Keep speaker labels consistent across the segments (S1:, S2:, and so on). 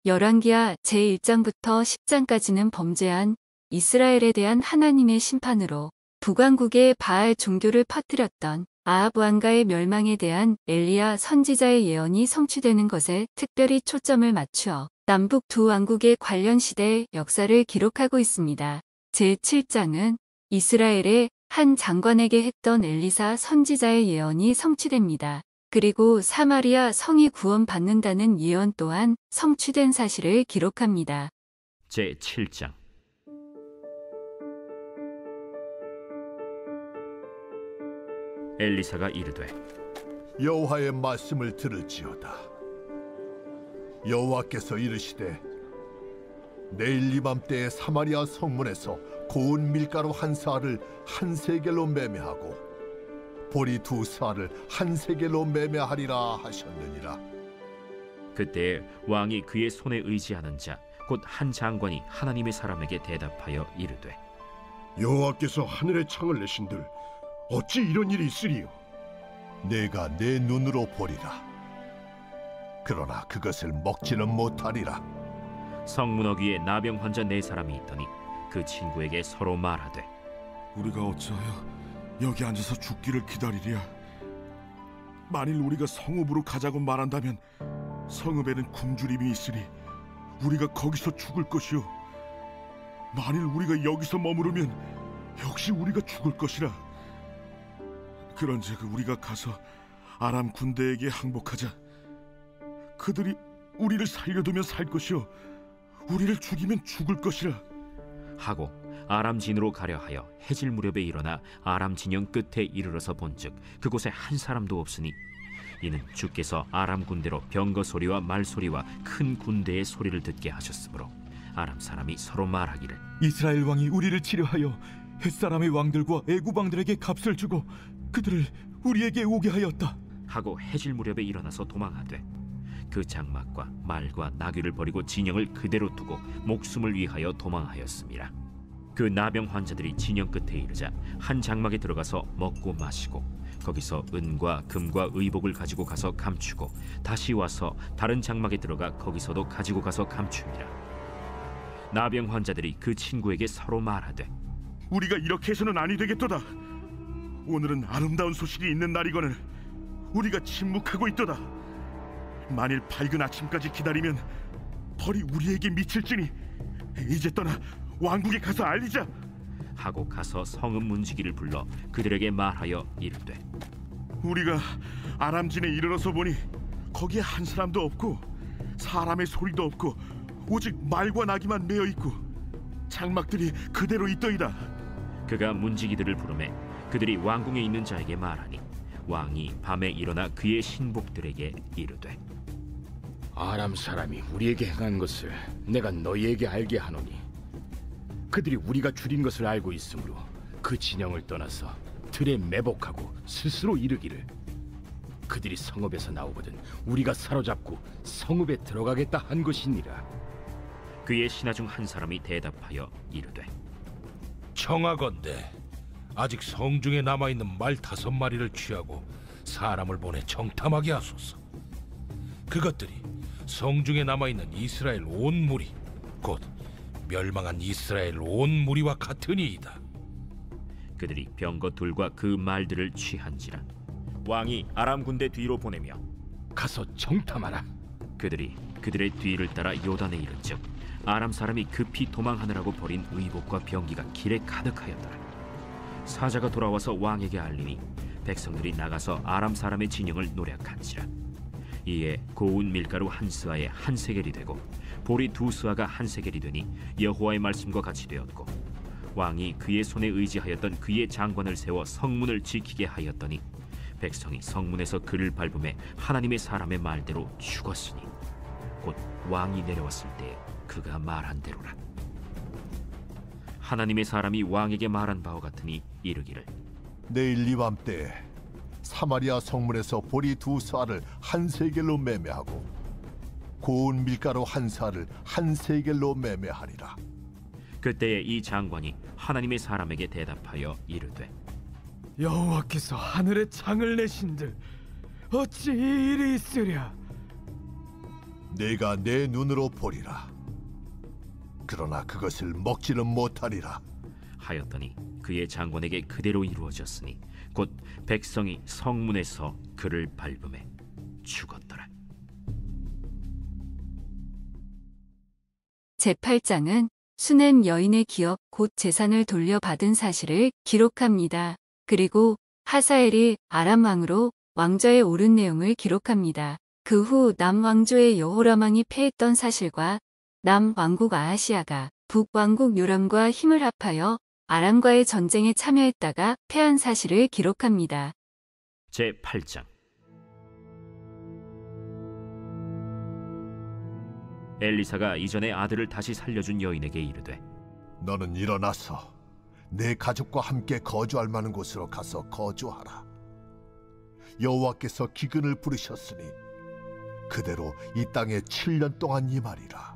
S1: 열왕기하 제1장부터 10장까지는 범죄한 이스라엘에 대한 하나님의 심판으로 북왕국의 바알 종교를 퍼뜨렸던 아합 왕가의 멸망에 대한 엘리야 선지자의 예언이 성취되는 것에 특별히 초점을 맞추어 남북 두 왕국의 관련 시대의 역사를 기록하고 있습니다. 제7장은 이스라엘의 한 장관에게 했던 엘리사 선지자의 예언이 성취됩니다. 그리고 사마리아 성이 구원받는다는 예언 또한 성취된 사실을 기록합니다.
S2: 제7장. 엘리사가 이르되
S3: 여호와의 말씀을 들을지어다. 여호와께서 이르시되 내일 이맘때에 사마리아 성문에서 고운 밀가루 한 사알을 한 세겔로 매매하고 보리 두 사알을 한 세겔로 매매하리라 하셨느니라.
S2: 그때에 왕이 그의 손에 의지하는 자 곧 한 장관이 하나님의 사람에게 대답하여 이르되
S4: 여호와께서 하늘의 창을 내신들 어찌 이런 일이 있으리요?
S3: 내가 내 눈으로 보리라. 그러나 그것을 먹지는 못하리라.
S2: 성문 어귀에 나병 환자 네 사람이 있더니 그 친구에게 서로 말하되
S4: 우리가 어찌하여 여기 앉아서 죽기를 기다리랴? 만일 우리가 성읍으로 가자고 말한다면 성읍에는 굶주림이 있으니 우리가 거기서 죽을 것이요, 만일 우리가 여기서 머무르면 역시 우리가 죽을 것이라. 그런즉 우리가 가서 아람 군대에게 항복하자. 그들이 우리를 살려두면 살 것이요 우리를 죽이면 죽을 것이라
S2: 하고 아람 진으로 가려 하여 해질 무렵에 일어나 아람 진영 끝에 이르러서 본즉 그곳에 한 사람도 없으니 이는 주께서 아람 군대로 병거 소리와 말 소리와 큰 군대의 소리를 듣게 하셨으므로 아람 사람이 서로 말하기를
S5: 이스라엘 왕이 우리를 치료하여 햇사람의 왕들과 애굽 왕들에게 값을 주고 그들을 우리에게 오게 하였다
S2: 하고 해질 무렵에 일어나서 도망하되 그 장막과 말과 나귀를 버리고 진영을 그대로 두고 목숨을 위하여 도망하였습니다. 그 나병 환자들이 진영 끝에 이르자 한 장막에 들어가서 먹고 마시고 거기서 은과 금과 의복을 가지고 가서 감추고 다시 와서 다른 장막에 들어가 거기서도 가지고 가서 감춥니다. 나병 환자들이 그 친구에게 서로 말하되
S4: 우리가 이렇게 해서는 아니 되겠도다. 오늘은 아름다운 소식이 있는 날이거늘 우리가 침묵하고 있도다. 만일 밝은 아침까지 기다리면 벌이 우리에게 미칠지니 이제 떠나 왕국에 가서 알리자.
S2: 하고 가서 성읍 문지기를 불러 그들에게 말하여 이르되
S4: 우리가 아람진에 이르러서 보니 거기에 한 사람도 없고 사람의 소리도 없고 오직 말과 나귀만 메어 있고 장막들이 그대로 있더이다.
S2: 그가 문지기들을 부르매 그들이 왕궁에 있는 자에게 말하니 왕이 밤에 일어나 그의 신복들에게 이르되
S6: 아람 사람이 우리에게 행한 것을 내가 너희에게 알게 하노니 그들이 우리가 줄인 것을 알고 있으므로 그 진영을 떠나서 들에 매복하고 스스로 이르기를 그들이 성읍에서 나오거든 우리가 사로잡고 성읍에 들어가겠다 한 것이니라.
S2: 그의 신하 중 한 사람이 대답하여 이르되
S7: 청하건대 아직 성중에 남아있는 말 5마리를 취하고 사람을 보내 정탐하게 하소서. 그것들이 성중에 남아있는 이스라엘 온 무리 곧 멸망한 이스라엘 온 무리와 같으니이다.
S2: 그들이 병거 둘과 그 말들을 취한지라 왕이 아람 군대 뒤로 보내며
S6: 가서 정탐하라.
S2: 그들이 그들의 뒤를 따라 요단에 이른즉 아람 사람이 급히 도망하느라고 버린 의복과 병기가 길에 가득하였더라. 사자가 돌아와서 왕에게 알리니 백성들이 나가서 아람 사람의 진영을 노략한지라. 이에 고운 밀가루 한 스아에 한 세겔이 되고 보리 두 스아가 한 세겔이 되니 여호와의 말씀과 같이 되었고 왕이 그의 손에 의지하였던 그의 장관을 세워 성문을 지키게 하였더니 백성이 성문에서 그를 밟음에 하나님의 사람의 말대로 죽었으니 곧 왕이 내려왔을 때 그가 말한 대로라. 하나님의 사람이 왕에게 말한 바와 같으니 이르기를
S3: 내일 이맘때에 사마리아 성문에서 보리 두 사알을 한 세겔로 매매하고 고운 밀가루 한 사알을 한 세겔로 매매하리라.
S2: 그때에 이 장관이 하나님의 사람에게 대답하여 이르되
S5: 여호와께서 하늘의 창을 내신들 어찌 이 일이 있으랴?
S3: 내가 내 눈으로 보리라. 그러나 그것을 먹지는 못하리라.
S2: 하였더니 그의 장관에게 그대로 이루어졌으니 곧 백성이 성문에서 그를 밟음에 죽었더라.
S1: 제8장은 수넴 여인의 기업 곧 재산을 돌려받은 사실을 기록합니다. 그리고 하사엘이 아람 왕으로 왕좌에 오른 내용을 기록합니다. 그 후 남왕조의 여호람 왕이 패했던 사실과 남왕국 아하시아가 북왕국 요람과 힘을 합하여 아람과의 전쟁에 참여했다가 패한 사실을 기록합니다.
S2: 제8장 엘리사가 이전에 아들을 다시 살려준 여인에게 이르되
S3: 너는 일어나서 내 가족과 함께 거주할 만한 곳으로 가서 거주하라. 여호와께서 기근을 부르셨으니 그대로 이 땅에 7년 동안 임하리라.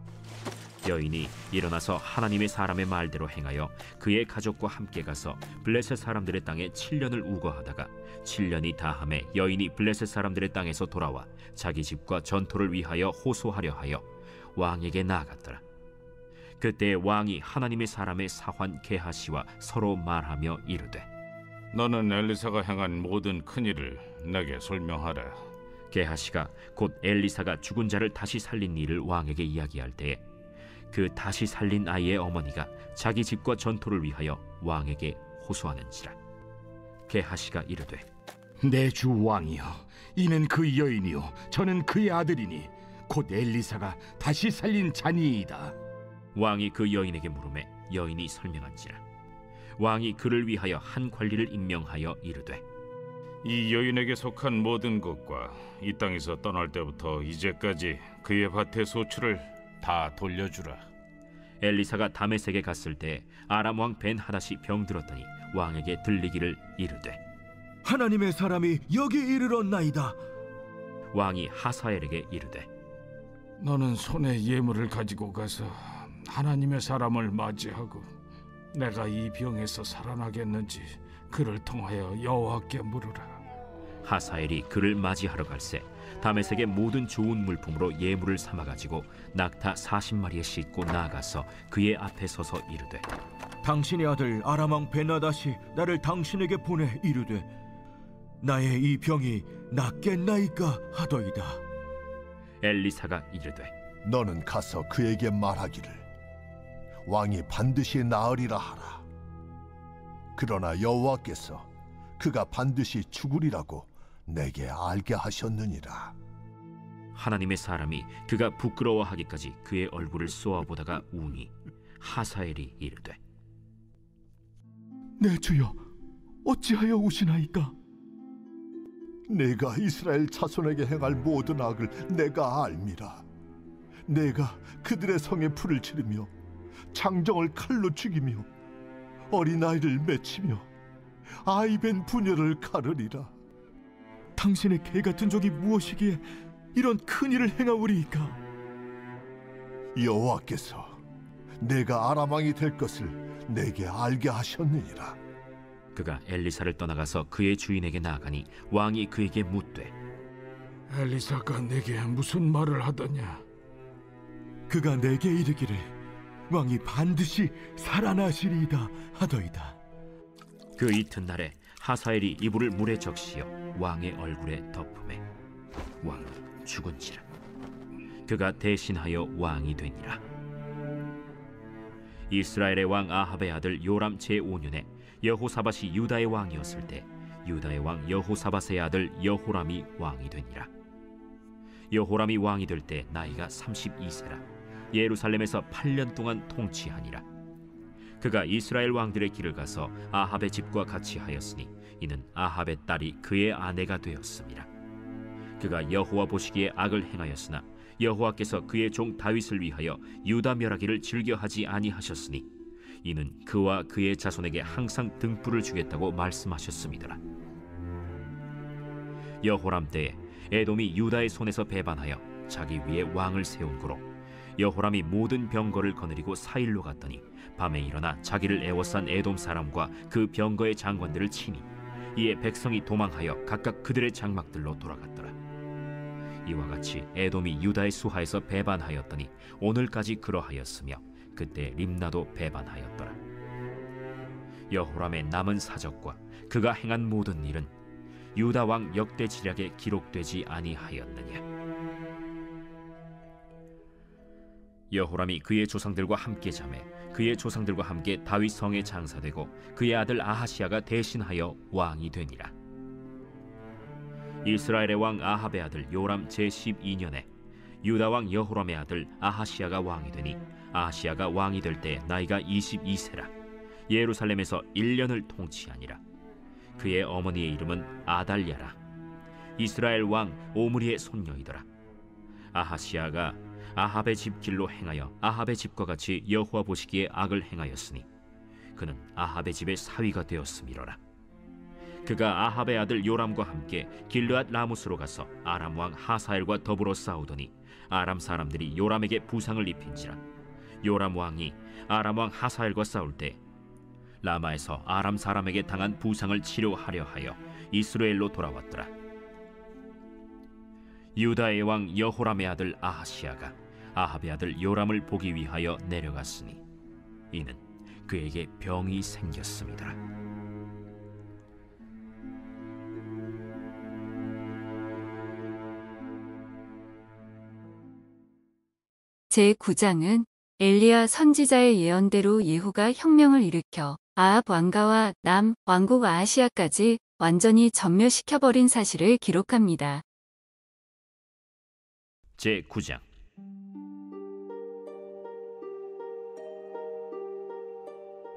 S2: 여인이 일어나서 하나님의 사람의 말대로 행하여 그의 가족과 함께 가서 블레셋 사람들의 땅에 7년을 우거하다가 7년이 다함에 여인이 블레셋 사람들의 땅에서 돌아와 자기 집과 전토를 위하여 호소하려 하여 왕에게 나아갔더라. 그때 왕이 하나님의 사람의 사환 게하시와 서로 말하며 이르되
S8: 너는 엘리사가 행한 모든 큰일을 내게 설명하라.
S2: 게하시가 곧 엘리사가 죽은 자를 다시 살린 일을 왕에게 이야기할 때에 그 다시 살린 아이의 어머니가 자기 집과 전토를 위하여 왕에게 호소하는지라. 게하시가 이르되
S6: 내 주 왕이여, 이는 그 여인이요 저는 그의 아들이니 곧 엘리사가 다시 살린 자니이다.
S2: 왕이 그 여인에게 물으매 여인이 설명한지라. 왕이 그를 위하여 한 관리를 임명하여 이르되
S8: 이 여인에게 속한 모든 것과 이 땅에서 떠날 때부터 이제까지 그의 밭의 소출을 다 돌려주라.
S2: 엘리사가 다메섹에 갔을 때 아람 왕 벤하닷이 병들었더니 왕에게 들리기를 이르되
S5: 하나님의 사람이 여기 이르렀나이다.
S2: 왕이 하사엘에게 이르되
S8: 너는 손에 예물을 가지고 가서 하나님의 사람을 맞이하고 내가 이 병에서 살아나겠는지 그를 통하여 여호와께 물으라.
S2: 하사엘이 그를 맞이하러 갈새 다메섹의 모든 좋은 물품으로 예물을 삼아가지고 낙타 40마리에 싣고 나아가서 그의 앞에 서서 이르되
S5: 당신의 아들 아람 왕 벤하닷이 나를 당신에게 보내 이르되 나의 이 병이 낫겠나이까 하더이다.
S2: 엘리사가 이르되
S3: 너는 가서 그에게 말하기를 왕이 반드시 나으리라 하라. 그러나 여호와께서 그가 반드시 죽으리라고 내게 알게 하셨느니라.
S2: 하나님의 사람이 그가 부끄러워하기까지 그의 얼굴을 쏘아보다가 우니 하사엘이 이르되
S5: 내 주여, 어찌하여 우시나이까?
S3: 내가 이스라엘 자손에게 행할 모든 악을 내가 알미라. 내가 그들의 성에 불을 지르며 장정을 칼로 죽이며 어린아이를 맺히며 아이벤 부녀를 가르리라.
S5: 당신의 개 같은 적이 무엇이기에 이런 큰 일을 행하오리이까?
S3: 여호와께서 내가 아람 왕이 될 것을 내게 알게 하셨느니라.
S2: 그가 엘리사를 떠나가서 그의 주인에게 나아가니 왕이 그에게 묻되
S8: 엘리사가 내게 무슨 말을 하더냐?
S5: 그가 내게 이르기를 왕이 반드시 살아나시리이다 하더이다.
S2: 그 이튿날에 하사엘이 이불을 물에 적시어 왕의 얼굴에 덮음에 왕은 죽은지라. 그가 대신하여 왕이 되니라. 이스라엘의 왕 아합의 아들 요람 제5년에 여호사밧이 유다의 왕이었을 때 유다의 왕 여호사밧의 아들 여호람이 왕이 되니라. 여호람이 왕이 될 때 나이가 32세라. 예루살렘에서 8년 동안 통치하니라. 그가 이스라엘 왕들의 길을 가서 아합의 집과 같이 하였으니 이는 아합의 딸이 그의 아내가 되었음이라. 그가 여호와 보시기에 악을 행하였으나 여호와께서 그의 종 다윗을 위하여 유다 멸하기를 즐겨하지 아니하셨으니 이는 그와 그의 자손에게 항상 등불을 주겠다고 말씀하셨음이더라. 여호람 때에 에돔이 유다의 손에서 배반하여 자기 위에 왕을 세운 고로 여호람이 모든 병거를 거느리고 사일로 갔더니 밤에 일어나 자기를 애워싼 에돔 사람과 그 병거의 장관들을 치니 이에 백성이 도망하여 각각 그들의 장막들로 돌아갔더라. 이와 같이 에돔이 유다의 수하에서 배반하였더니 오늘까지 그러하였으며 그때 림나도 배반하였더라. 여호람의 남은 사적과 그가 행한 모든 일은 유다 왕 역대 지략에 기록되지 아니하였느냐. 여호람이 그의 조상들과 함께 자매 그의 조상들과 함께 다윗 성에 장사되고 그의 아들 아하시야가 대신하여 왕이 되니라. 이스라엘의 왕 아합의 아들 요람 제12년에 유다 왕 여호람의 아들 아하시야가 왕이 되니 아하시야가 왕이 될 때 나이가 22세라. 예루살렘에서 1년을 통치하니라. 그의 어머니의 이름은 아달랴라. 이스라엘 왕 오므리의 손녀이더라. 아하시야가 아합의 집 길로 행하여 아합의 집과 같이 여호와 보시기에 악을 행하였으니 그는 아합의 집의 사위가 되었음이로라. 그가 아합의 아들 요람과 함께 길르앗 라무스로 가서 아람 왕 하사엘과 더불어 싸우더니 아람 사람들이 요람에게 부상을 입힌지라. 요람 왕이 아람 왕 하사엘과 싸울 때 라마에서 아람 사람에게 당한 부상을 치료하려 하여 이스라엘로 돌아왔더라. 유다의 왕 여호람의 아들 아하시야가 아합의 아들 요람을 보기 위하여 내려갔으니 이는 그에게 병이 생겼습니다.
S1: 제9장은 엘리야 선지자의 예언대로 예후가 혁명을 일으켜 아합 왕가와 남 왕국 아하시야까지 완전히 전멸시켜버린 사실을 기록합니다.
S2: 제9장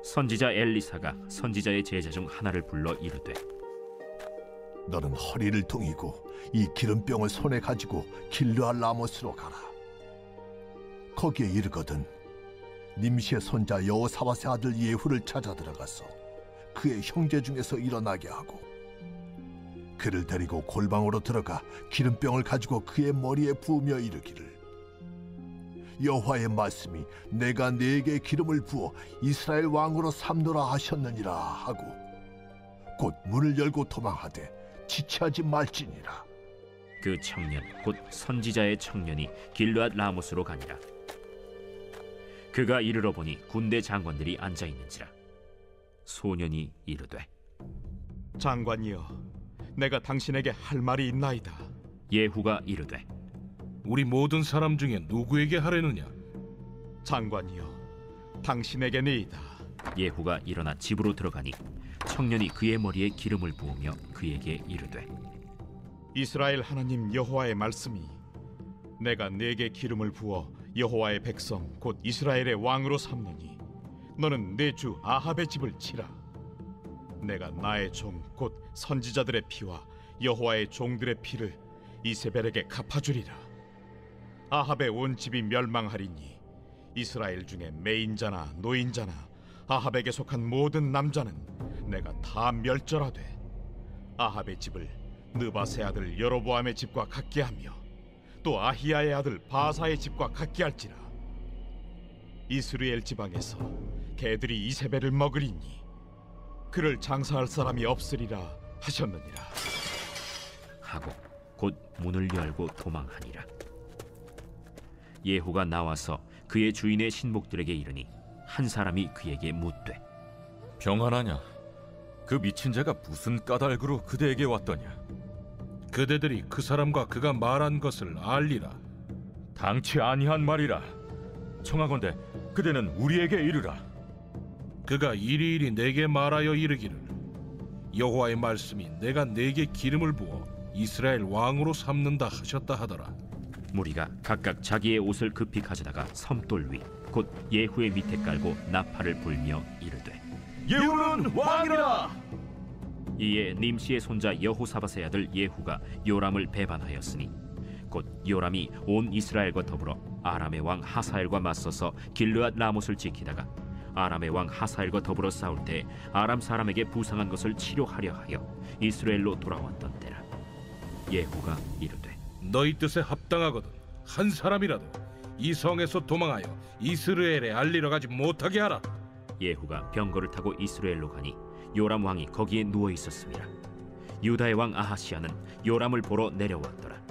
S2: 선지자 엘리사가 선지자의 제자 중 하나를 불러 이르되
S3: 너는 허리를 동이고 이 기름병을 손에 가지고 길르앗 라모스로 가라. 거기에 이르거든 님시의 손자 여호사밧의 아들 예후를 찾아 들어가서 그의 형제 중에서 일어나게 하고 그를 데리고 골방으로 들어가 기름병을 가지고 그의 머리에 부으며 이르기를 여호와의 말씀이 내가 네게 기름을 부어 이스라엘 왕으로 삼노라 하셨느니라 하고 곧 문을 열고 도망하되 지체하지 말지니라.
S2: 그 청년 곧 선지자의 청년이 길르앗 라모스로 가니라. 그가 이르러 보니 군대 장관들이 앉아 있는지라. 소년이 이르되
S9: 장관이여, 내가 당신에게 할 말이 있나이다.
S2: 예후가 이르되
S7: 우리 모든 사람 중에 누구에게 하려느냐?
S9: 장관이여, 당신에게니이다.
S2: 예후가 일어나 집으로 들어가니 청년이 그의 머리에 기름을 부으며 그에게 이르되
S9: 이스라엘 하나님 여호와의 말씀이 내가 네게 기름을 부어 여호와의 백성 곧 이스라엘의 왕으로 삼느니 너는 내 주 아합의 집을 치라. 내가 나의 종 곧 선지자들의 피와 여호와의 종들의 피를 이세벨에게 갚아주리라. 아합의 온 집이 멸망하리니 이스라엘 중에 매인자나 노인자나 아합에게 속한 모든 남자는 내가 다 멸절하되 아합의 집을 느바세 아들 여로보암의 집과 같게 하며 또 아히야의 아들 바사의 집과 같게 할지라. 이스라엘 지방에서 개들이 이세벨을 먹으리니 그를 장사할 사람이 없으리라 하셨느니라.
S2: 하고 곧 문을 열고 도망하니라. 예후가 나와서 그의 주인의 신복들에게 이르니 한 사람이 그에게 묻되
S5: 평안하냐? 그 미친 자가 무슨 까닭으로 그대에게 왔더냐?
S7: 그대들이 그 사람과 그가 말한 것을 알리라.
S5: 당치 아니한 말이라. 청하건대 그대는 우리에게 이르라.
S7: 그가 이리이리 내게 말하여 이르기를 여호와의 말씀이 내가 네게 기름을 부어 이스라엘 왕으로 삼는다 하셨다 하더라.
S2: 무리가 각각 자기의 옷을 급히 가져다가 섬돌 위 곧 예후의 밑에 깔고 나팔을 불며 이르되
S5: 예후는 왕이라.
S2: 이에 님시의 손자 여호사밧의 아들 예후가 요람을 배반하였으니 곧 요람이 온 이스라엘과 더불어 아람의 왕 하사엘과 맞서서 길르앗 라못을 지키다가 아람의 왕 하사엘과 더불어 싸울 때 아람 사람에게 부상한 것을 치료하려 하여 이스라엘로 돌아왔던 때라. 예후가 이르되
S7: 너희 뜻에 합당하거든 한 사람이라도 이 성에서 도망하여 이스라엘에 알리러 가지 못하게 하라.
S2: 예후가 병거를 타고 이스라엘로 가니 요람 왕이 거기에 누워 있었습니다. 유다의 왕 아하시야는 요람을 보러 내려왔더라.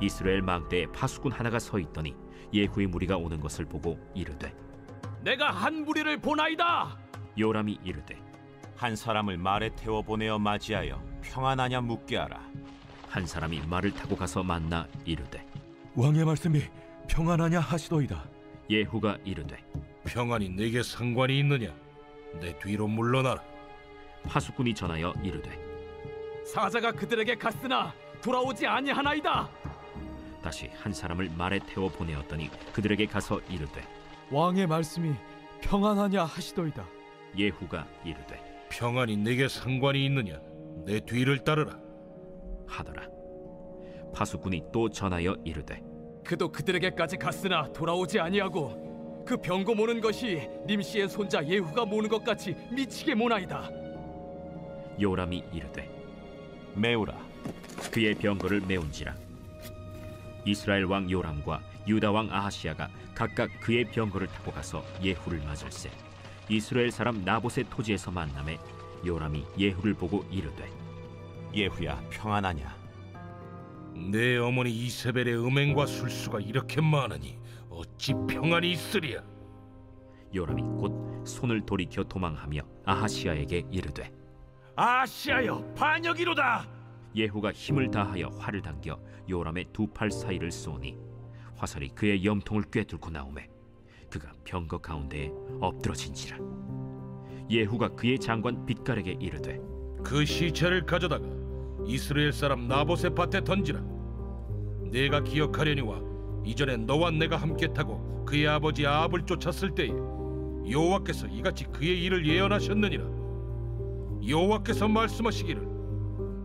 S2: 이스라엘 망대에 파수꾼 하나가 서 있더니 예후의 무리가 오는 것을 보고 이르되
S5: 내가 한 무리를 보나이다.
S2: 요람이 이르되
S10: 한 사람을 말에 태워 보내어 맞이하여 평안하냐 묻게 하라.
S2: 한 사람이 말을 타고 가서 만나 이르되
S5: 왕의 말씀이 평안하냐 하시도이다.
S2: 예후가 이르되
S7: 평안이 내게 상관이 있느냐? 내 뒤로 물러나라.
S2: 파수꾼이 전하여 이르되
S5: 사자가 그들에게 갔으나 돌아오지 아니하나이다.
S2: 다시 한 사람을 말에 태워 보내었더니 그들에게 가서 이르되
S5: 왕의 말씀이 평안하냐 하시도이다.
S2: 예후가 이르되
S7: 평안이 내게 상관이 있느냐? 내 뒤를 따르라.
S2: 하더라. 파수꾼이 또 전하여 이르되
S5: 그도 그들에게까지 갔으나 돌아오지 아니하고 그 병거 모는 것이 님씨의 손자 예후가 모는 것 같이 미치게 모나이다.
S2: 요람이 이르되
S10: 메우라.
S2: 그의 병거를 메운지라. 이스라엘 왕 요람과 유다 왕 아하시야가 각각 그의 병거를 타고 가서 예후를 맞을세. 이스라엘 사람 나봇의 토지에서 만남에 요람이 예후를 보고 이르되
S10: 예후야, 평안하냐?
S7: 내 어머니 이세벨의 음행과 술수가 이렇게 많으니 어찌 평안이 있으랴?
S2: 요람이 곧 손을 돌이켜 도망하며 아하시야에게 이르되
S6: 아시아여, 반역이로다.
S2: 예후가 힘을 다하여 활을 당겨 요람의 두 팔 사이를 쏘니 화살이 그의 염통을 꿰뚫고 나오매 그가 병거 가운데에 엎드러진지라. 예후가 그의 장관 빗갈에게 이르되
S7: 그 시체를 가져다가 이스라엘 사람 나봇의 밭에 던지라. 내가 기억하려니와 이전에 너와 내가 함께 타고 그의 아버지 아합을 쫓았을 때에 여호와께서 이같이 그의 일을 예언하셨느니라. 여호와께서 말씀하시기를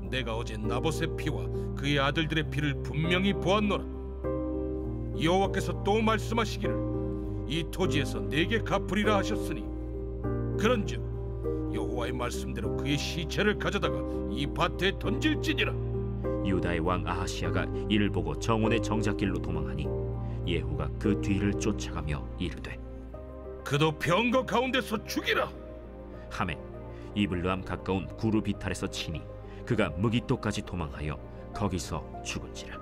S7: 내가 어제 나봇의 피와 그의 아들들의 피를 분명히 보았노라. 여호와께서 또 말씀하시기를 이 토지에서 내게 갚으리라 하셨으니 그런즉 여호와의 말씀대로 그의 시체를 가져다가 이 밭에 던질지니라.
S2: 유다의 왕 아하시야가 이를 보고 정원의 정작길로 도망하니 예후가 그 뒤를 쫓아가며 이르되
S7: 그도 병거 가운데서 죽이라.
S2: 하매 이블루함 가까운 구루 비탈에서 치니 그가 무기토까지 도망하여 거기서 죽은지라.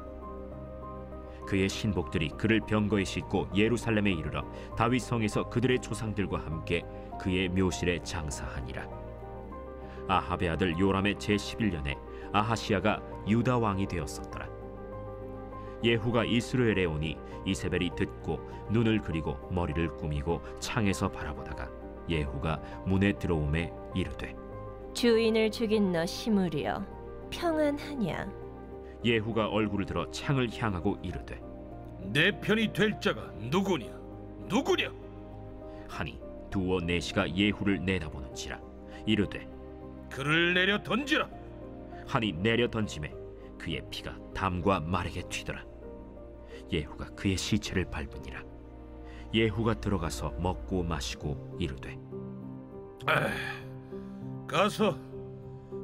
S2: 그의 신복들이 그를 병거에 싣고 예루살렘에 이르러 다윗 성에서 그들의 조상들과 함께 그의 묘실에 장사하니라. 아합의 아들 요람의 제11년에 아하시야가 유다 왕이 되었었더라. 예후가 이스라엘에 오니 이세벨이 듣고 눈을 그리고 머리를 꾸미고 창에서 바라보다가 예후가 문에 들어오매 이르되
S11: 주인을 죽인 너 시므리여, 평안하냐?
S2: 예후가 얼굴을 들어 창을 향하고 이르되
S7: 내 편이 될 자가 누구냐? 누구냐?
S2: 하니 두어 내시가 예후를 내다보는지라. 이르되
S7: 그를 내려 던지라.
S2: 하니 내려 던짐에 그의 피가 담과 말에게 튀더라. 예후가 그의 시체를 밟으니라. 예후가 들어가서 먹고 마시고 이르되
S7: 가서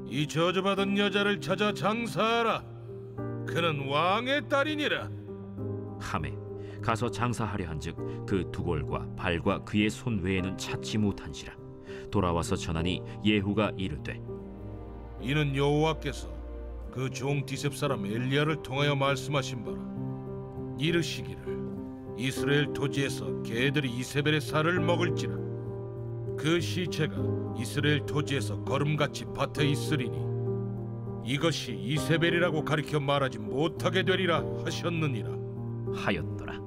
S7: 이 저주받은 여자를 찾아 장사하라. 그는 왕의 딸이니라.
S2: 하매 가서 장사하려 한즉 그 두골과 발과 그의 손 외에는 찾지 못한지라. 돌아와서 전하니 예후가 이르되
S7: 이는 여호와께서 그 종 디셉 사람 엘리야를 통하여 말씀하신 바라. 이르시기를 이스라엘 토지에서 개들이 이세벨의 살을 먹을지라. 그 시체가 이스라엘 토지에서 거름같이 밭에 있으리니 이것이 이세벨이라고 가리켜 말하지 못하게 되리라 하셨느니라
S2: 하였더라.